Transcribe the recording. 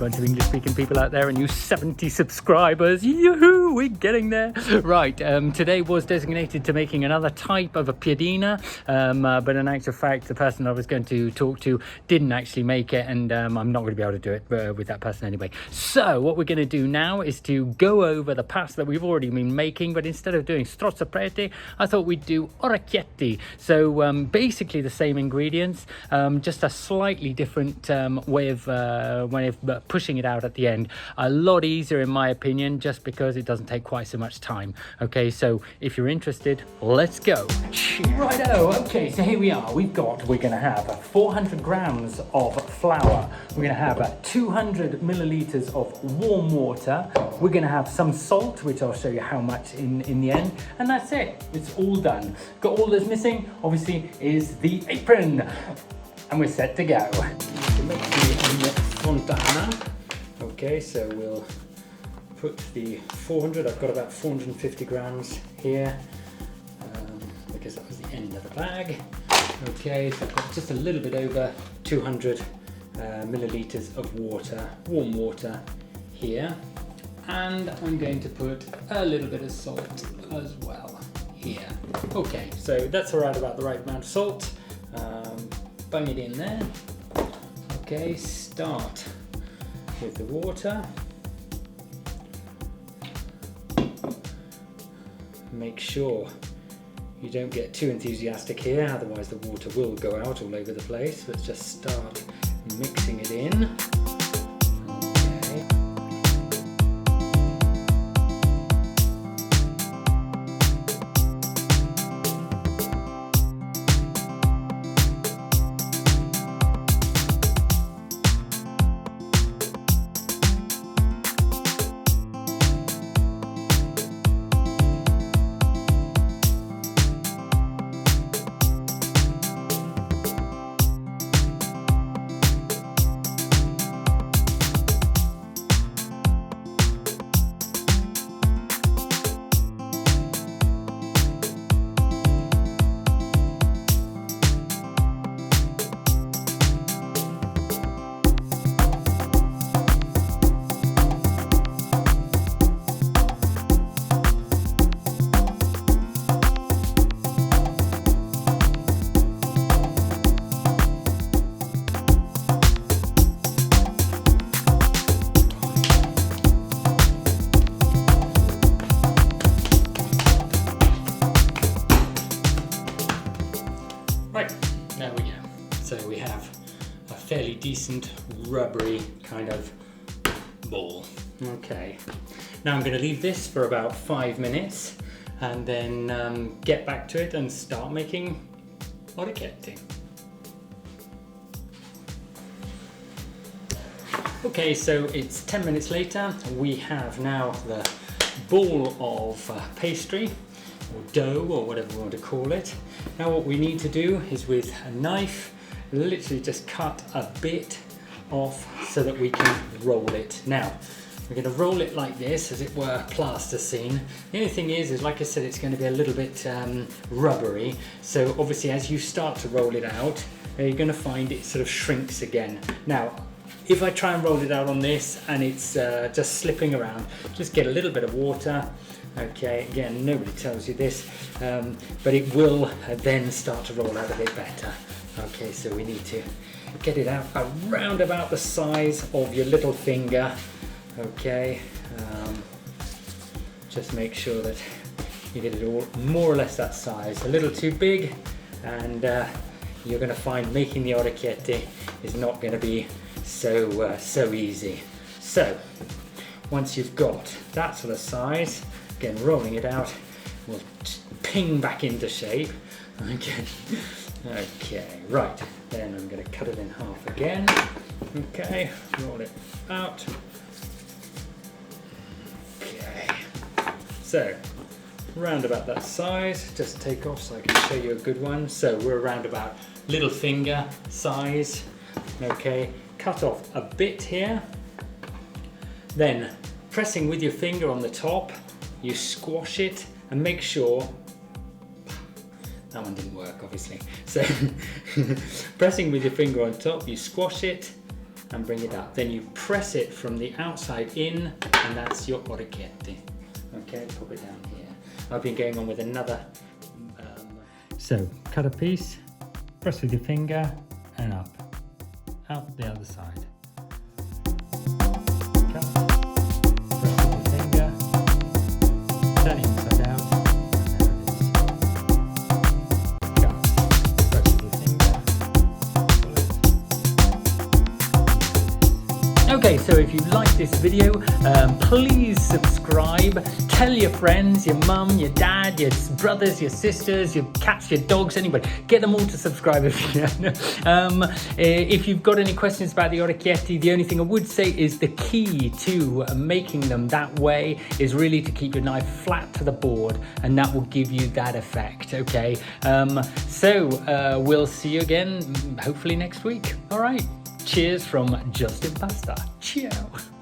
bunch of English-speaking people out there and you 70 subscribers. Yoo-hoo, we're getting there. Right, today was designated to making another type of a piadina, but in actual fact, the person I was going to talk to didn't actually make it, and I'm not going to be able to do it with that person anyway. So what we're going to do now is to go over the pasta that we've already been making, but instead of doing strozzoprete, I thought we'd do orecchietti. So basically the same ingredients, just a slightly different way of pushing it out at the end. A lot easier in my opinion, just because it doesn't take quite so much time. Okay, so if you're interested, let's go. Righto, okay, so here we are. We're going to have 400 grams of flour. We're going to have 200 milliliters of warm water. We're going to have some salt, which I'll show you how much in the end. And that's it. It's all done. Got all that's missing, obviously, is the apron. And we're set to go. Okay, so we'll put the 400. I've got about 450 grams here, because that was the end of the bag. Okay, so I've got just a little bit over 200 milliliters of water, warm water here. And I'm going to put a little bit of salt as well here. Okay, so that's around about the right amount of salt. Bung it in there. Okay, start with the water. Make sure you don't get too enthusiastic here, otherwise the water will go out all over the place. Let's just start mixing it in. Right, there we go. So we have a fairly decent rubbery kind of ball. Okay, now I'm going to leave this for about 5 minutes and then get back to it and start making orecchietti. Okay, so it's 10 minutes later. We have now the ball of pastry, or dough, or whatever we want to call it. Now what we need to do is, with a knife, literally just cut a bit off so that we can roll it. Now we're going to roll it like this, as it were, plasticine. The only thing is like I said, it's going to be a little bit rubbery, so obviously as you start to roll it out, you're going to find it sort of shrinks again. Now if I try and roll it out on this and it's just slipping around, just get a little bit of water. Okay, again, nobody tells you this, but it will then start to roll out a bit better. Okay, so we need to get it out around about the size of your little finger. Okay, just make sure that you get it all more or less that size. A little too big, and you're going to find making the orecchietti is not going to be so easy. So once you've got that sort of size, again rolling it out, we'll ping back into shape. Okay, right, then I'm going to cut it in half again. Okay, roll it out. Okay, so round about that size, just take off so I can show you a good one. So we're around about little finger size. Okay, cut off a bit here, then pressing with your finger on the top, you squash it and make sure, that one didn't work obviously, so pressing with your finger on top, you squash it and bring it up. Then you press it from the outside in, and that's your orecchietti. Okay, pop it down here. I've been going on with another. So cut a piece, press with your finger, and up. Out the other side. Cut, press with your finger, turn it inside out, and there it is. Cut, press with your finger, pull it. Okay, so if you like this video, please subscribe. Tell your friends, your mum, your dad, your brothers, your sisters, your cats, your dogs, anybody. Get them all to subscribe if you can. If you've got any questions about the orecchietti, the only thing I would say is the key to making them that way is really to keep your knife flat to the board, and that will give you that effect, okay? We'll see you again, hopefully next week. All right, cheers from Justin Pasta. Ciao.